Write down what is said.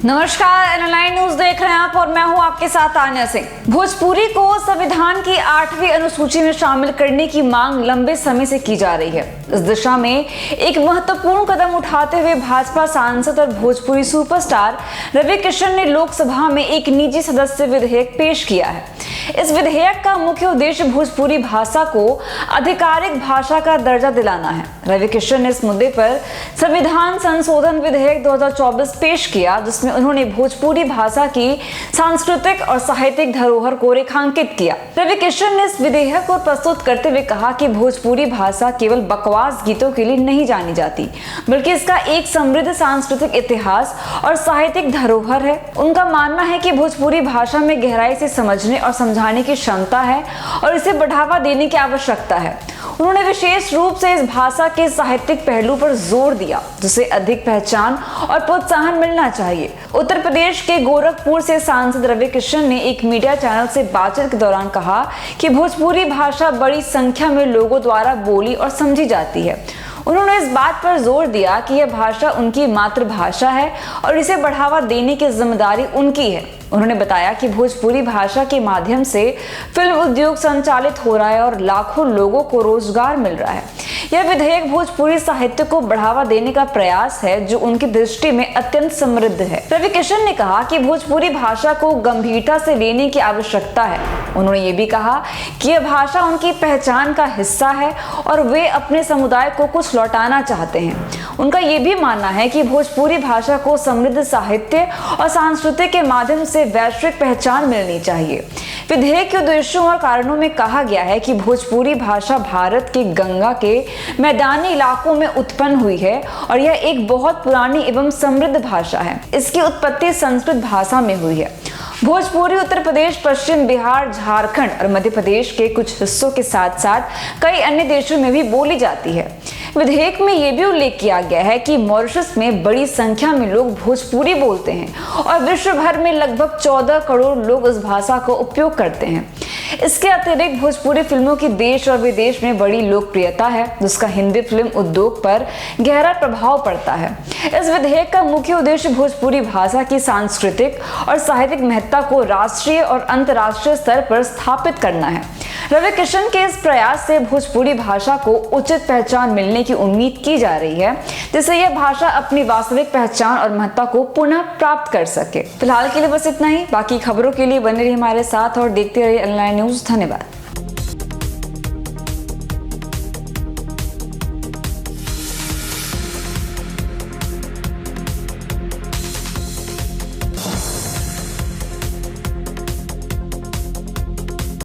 नमस्कार, एनएलआई न्यूज देख रहे हैं आप और मैं हूं आपके साथ आन्या सिंह। भोजपुरी को संविधान की 8वीं अनुसूची में शामिल करने की मांग लंबे समय से की जा रही है। इस दिशा में एक महत्वपूर्ण कदम उठाते हुए भाजपा सांसद और भोजपुरी सुपरस्टार रवि किशन ने लोकसभा में एक निजी सदस्य विधेयक पेश किया है। इस विधेयक का मुख्य उद्देश्य भोजपुरी भाषा को आधिकारिक भाषा का दर्जा दिलाना है। रवि किशन ने इस मुद्दे पर संविधान संशोधन विधेयक 2024 पेश किया, जिसमें उन्होंने भोजपुरी भाषा की सांस्कृतिक और साहित्यिक धरोहर को रेखांकित किया। रवि किशन ने इस विधेयक को प्रस्तुत करते हुए कहा कि भोजपुरी भाषा केवल बकवास गीतों के लिए नहीं जानी जाती, बल्कि इसका एक समृद्ध सांस्कृतिक इतिहास और साहित्यिक धरोहर है। उनका मानना है कि भोजपुरी भाषा में गहराई से समझने और समझाने की क्षमता है और इसे बढ़ावा देने की आवश्यकता है। उन्होंने विशेष रूप से इस भाषा के साहित्यिक पहलू पर जोर दिया, जिसे अधिक पहचान और प्रोत्साहन मिलना चाहिए। उत्तर प्रदेश के गोरखपुर से सांसद रवि किशन ने एक मीडिया चैनल से बातचीत के दौरान कहा कि भोजपुरी भाषा बड़ी संख्या में लोगों द्वारा बोली और समझी जाती है। उन्होंने इस बात पर जोर दिया कि यह भाषा उनकी मातृभाषा है और इसे बढ़ावा देने की जिम्मेदारी उनकी है। उन्होंने बताया कि भोजपुरी भाषा के माध्यम से फिल्म उद्योग संचालित हो रहा है और लाखों लोगों को रोजगार मिल रहा है। यह विधेयक भोजपुरी साहित्य को बढ़ावा देने का प्रयास है, जो उनकी दृष्टि में अत्यंत समृद्ध है। रवि किशन ने कहा कि भोजपुरी भाषा को गंभीरता से लेने की आवश्यकता है। उन्होंने ये भी कहा कि यह भाषा उनकी पहचान का हिस्सा है और वे अपने समुदाय को कुछ लौटाना चाहते हैं। उनका ये भी मानना है कि भोजपुरी भाषा को समृद्ध साहित्य और संस्कृति के माध्यम से वैश्विक पहचान मिलनी चाहिए। विधेयक के उद्देश्यों और कारणों में कहा गया है कि भोजपुरी भाषा भारत के गंगा के मैदानी इलाकों में उत्पन्न हुई है और यह एक बहुत पुरानी एवं समृद्ध भाषा है। इसकी उत्पत्ति संस्कृत भाषा में हुई है। भोजपुरी उत्तर प्रदेश, पश्चिम बिहार, झारखंड और मध्य प्रदेश के कुछ हिस्सों के साथ साथ कई अन्य देशों में भी बोली जाती है। विधेयक में यह भी उल्लेख किया गया है कि मॉरिशस में बड़ी संख्या में लोग भोजपुरी बोलते हैं और विश्व भर में लगभग 14 करोड़ लोग इस भाषा का उपयोग करते हैं। इसके अतिरिक्त भोजपुरी फिल्मों की देश और विदेश में बड़ी लोकप्रियता है, जिसका हिंदी फिल्म उद्योग पर गहरा प्रभाव पड़ता है। इस विधेयक का मुख्य उद्देश्य भोजपुरी भाषा की सांस्कृतिक और साहित्यिक महत्ता को राष्ट्रीय और अंतर्राष्ट्रीय स्तर पर स्थापित करना है। रवि किशन के इस प्रयास से भोजपुरी भाषा को उचित पहचान मिलने की उम्मीद की जा रही है, जिससे यह भाषा अपनी वास्तविक पहचान और महत्ता को पुनः प्राप्त कर सके। फिलहाल के लिए बस इतना ही। बाकी खबरों के लिए बने रहिए हमारे साथ और देखते रहिए एनएलआई न्यूज। धन्यवाद।